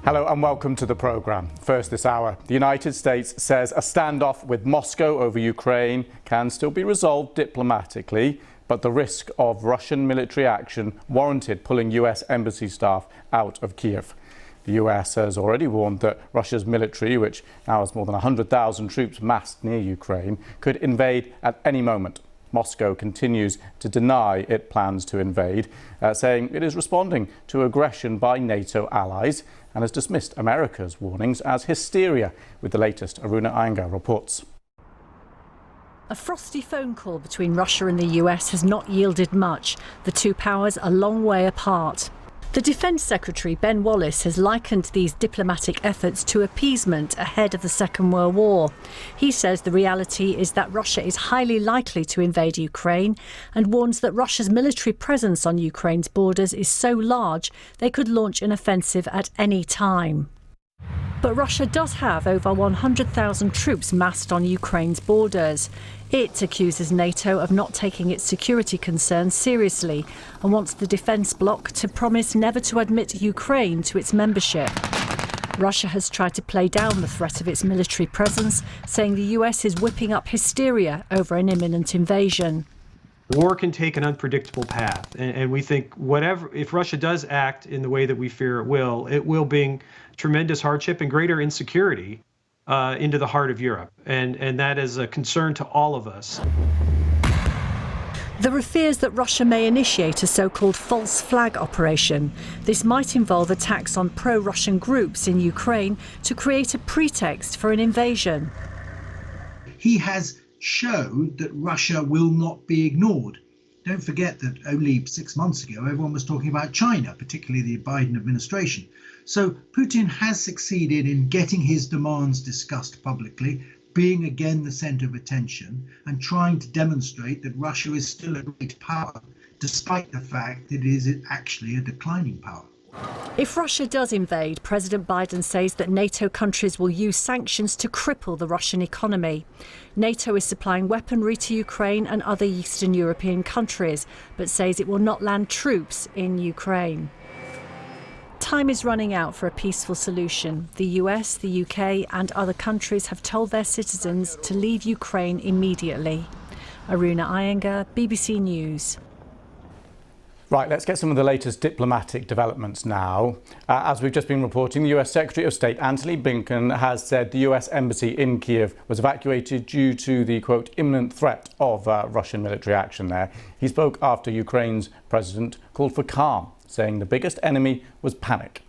Hello and welcome to the programme. First this hour, the United States says a standoff with Moscow over Ukraine can still be resolved diplomatically, but the risk of Russian military action warranted pulling US embassy staff out of Kyiv. The US has already warned that Russia's military, which now has more than 100,000 troops massed near Ukraine, could invade at any moment. Moscow continues to deny it plans to invade, saying it is responding to aggression by NATO allies and has dismissed America's warnings as hysteria, with the latest. Aruna Iyengar reports. A frosty phone call between Russia and the US has not yielded much. The two powers are a long way apart. The Defence Secretary, Ben Wallace, has likened these diplomatic efforts to appeasement ahead of the Second World War. He says the reality is that Russia is highly likely to invade Ukraine and warns that Russia's military presence on Ukraine's borders is so large they could launch an offensive at any time. But Russia does have over 100,000 troops massed on Ukraine's borders. It accuses NATO of not taking its security concerns seriously and wants the defence bloc to promise never to admit Ukraine to its membership. Russia has tried to play down the threat of its military presence, saying the US is whipping up hysteria over an imminent invasion. War can take an unpredictable path, and we think if Russia does act in the way that we fear it will bring tremendous hardship and greater insecurity into the heart of Europe, and that is a concern to all of us. There are fears that Russia may initiate a so-called false flag operation. This might involve attacks on pro-Russian groups in Ukraine to create a pretext for an invasion. He has showed that Russia will not be ignored. Don't forget that only 6 months ago, everyone was talking about China, particularly the Biden administration. So Putin has succeeded in getting his demands discussed publicly, being again the center of attention, and trying to demonstrate that Russia is still a great power, despite the fact that it is actually a declining power. If Russia does invade, President Biden says that NATO countries will use sanctions to cripple the Russian economy. NATO is supplying weaponry to Ukraine and other Eastern European countries, but says it will not land troops in Ukraine. Time is running out for a peaceful solution. The US, the UK and other countries have told their citizens to leave Ukraine immediately. Aruna Iyengar, BBC News. Right, let's get some of the latest diplomatic developments now. As we've just been reporting, the US Secretary of State Antony Blinken has said the US embassy in Kyiv was evacuated due to the, quote, imminent threat of Russian military action there. He spoke after Ukraine's president called for calm, saying the biggest enemy was panic.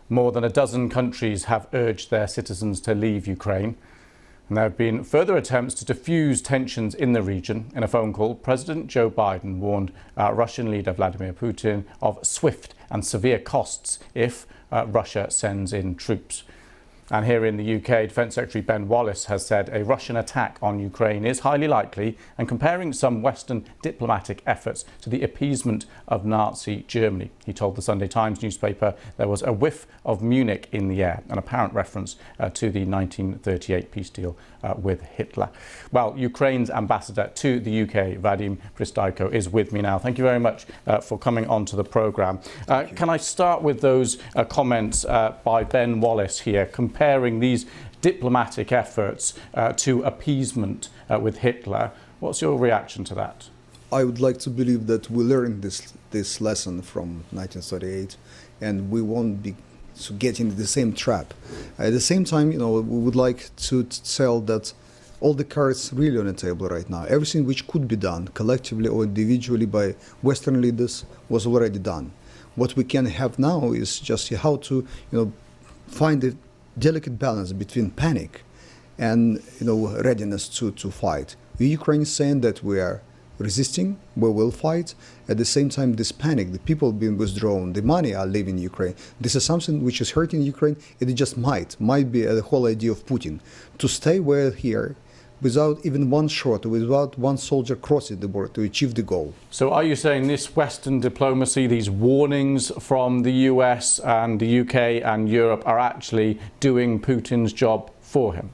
More than a dozen countries have urged their citizens to leave Ukraine. And there have been further attempts to diffuse tensions in the region. In a phone call, President Joe Biden warned Russian leader Vladimir Putin of swift and severe costs if Russia sends in troops. And here in the UK, Defence Secretary Ben Wallace has said a Russian attack on Ukraine is highly likely, and comparing some Western diplomatic efforts to the appeasement of Nazi Germany. He told the Sunday Times newspaper there was a whiff of Munich in the air, an apparent reference to the 1938 peace deal with Hitler. Well, Ukraine's ambassador to the UK, Vadim Pristaiko, is with me now. Thank you very much for coming onto the programme. Can I start with those comments by Ben Wallace here, comparing these diplomatic efforts to appeasement with Hitler? What's your reaction to that? I would like to believe that we learned this lesson from 1938, and we won't be get into the same trap. At the same time, we would like to tell that all the cards really on the table right now. Everything which could be done collectively or individually by Western leaders was already done. What we can have now is just how to, find a delicate balance between panic and readiness to fight. Ukraine is saying that we are resisting, we will fight. At the same time, this panic, the people being withdrawn, the money are leaving Ukraine. This is something which is hurting Ukraine. It just might be the whole idea of Putin to stay where here without even one shot, without one soldier crossing the border to achieve the goal. So are you saying this Western diplomacy, these warnings from the US and the UK and Europe are actually doing Putin's job for him?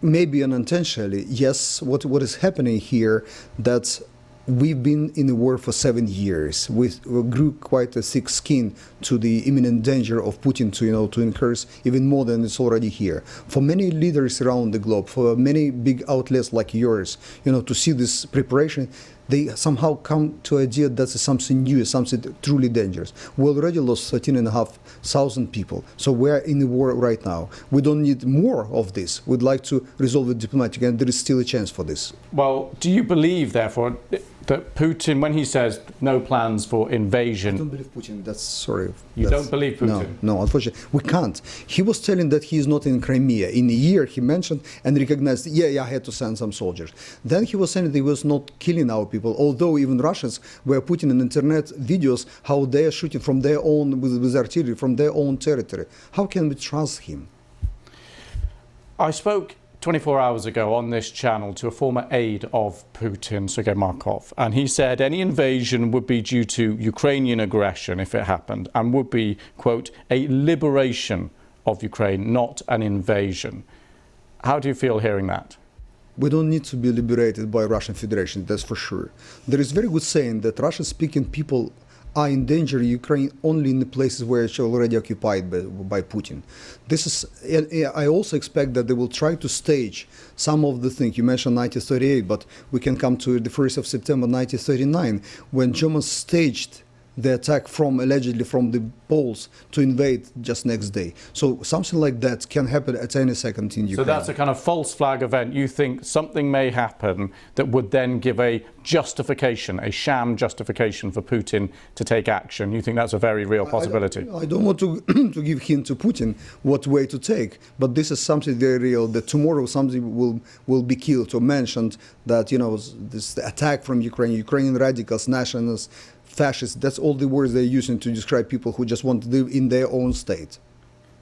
Maybe unintentionally, yes. What is happening here, that we've been in a war for 7 years. We grew quite a thick skin to the imminent danger of Putin to increase even more than it's already here. For many leaders around the globe, for many big outlets like yours, to see this preparation, they somehow come to idea that's something new, something truly dangerous. We already lost 13,500 people, so we're in a war right now. We don't need more of this. We'd like to resolve it diplomatically, and there is still a chance for this. Well, do you believe, therefore, that Putin, when he says no plans for invasion... I don't believe Putin. You don't believe Putin? No, unfortunately, we can't. He was telling that he is not in Crimea. In a year, he mentioned and recognized, I had to send some soldiers. Then he was saying that he was not killing our people, although even Russians were putting on internet videos how they are shooting from their own, with artillery, from their own territory. How can we trust him? I spoke 24 hours ago on this channel to a former aide of Putin, Sergei Markov, and he said any invasion would be due to Ukrainian aggression if it happened, and would be, quote, a liberation of Ukraine, not an invasion. How do you feel hearing that? We don't need to be liberated by Russian Federation, that's for sure. There is very good saying that Russian-speaking people are in danger in Ukraine only in the places where it's already occupied by Putin. I also expect that they will try to stage some of the things. You mentioned 1938, but we can come to the 1st of September 1939, when Germans staged the attack allegedly from the Poles to invade just next day. So something like that can happen at any second in Ukraine. So that's a kind of false flag event. You think something may happen that would then give a justification, a sham justification for Putin to take action. You think that's a very real possibility? I don't want to give hint to Putin what way to take, but this is something very real, that tomorrow something will be killed or mentioned, that this attack from Ukrainian radicals, nationalists, fascists, that's all the words they're using to describe people who just want to live in their own state.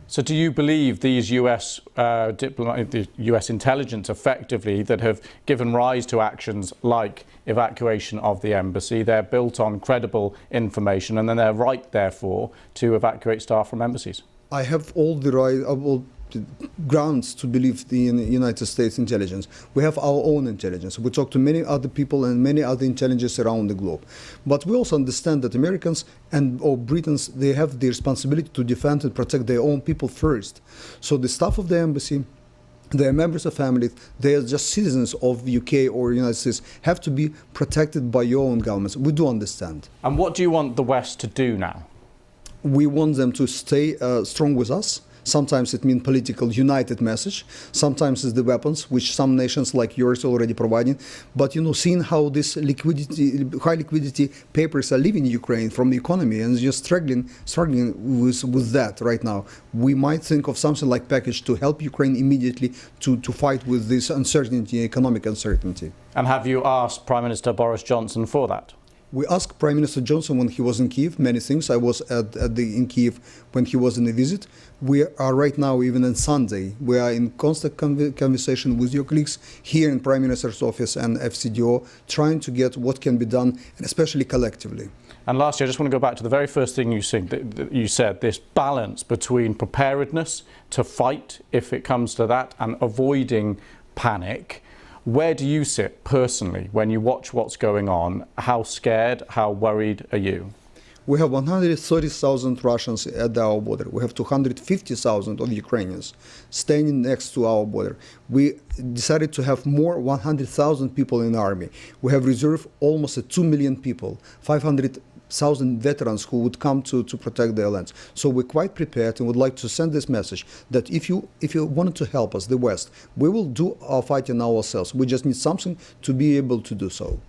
So do you believe these US the US intelligence effectively that have given rise to actions like evacuation of the embassy, they're built on credible information, and then they're right, therefore, to evacuate staff from embassies? I have all the right, grounds to believe the United States intelligence. We have our own intelligence. We talk to many other people and many other intelligences around the globe. But we also understand that Americans or Britons, they have the responsibility to defend and protect their own people first. So the staff of the embassy, their members of families, they are just citizens of the UK or United States, have to be protected by your own governments. We do understand. And what do you want the West to do now? We want them to stay strong with us. Sometimes it means political united message. Sometimes it's the weapons, which some nations like yours are already providing. But seeing how this high liquidity papers are leaving Ukraine from the economy and just struggling with that right now, we might think of something like package to help Ukraine immediately to fight with this uncertainty, economic uncertainty. And have you asked Prime Minister Boris Johnson for that? We asked Prime Minister Johnson when he was in Kyiv many things. I was in Kyiv when he was in a visit. We are right now, even on Sunday, we are in constant conversation with your colleagues here in Prime Minister's office and FCDO, trying to get what can be done, and especially collectively. And lastly, I just want to go back to the very first thing you said, this balance between preparedness to fight if it comes to that and avoiding panic. Where do you sit personally when you watch what's going on? How scared, how worried are you? We have 130,000 Russians at our border. We have 250,000 of Ukrainians standing next to our border. We decided to have more 100,000 people in the army. We have reserved almost 2 million people, 500,000 veterans who would come to protect their lands. So we're quite prepared and would like to send this message that if you wanted to help us, the West, we will do our fighting ourselves. We just need something to be able to do so.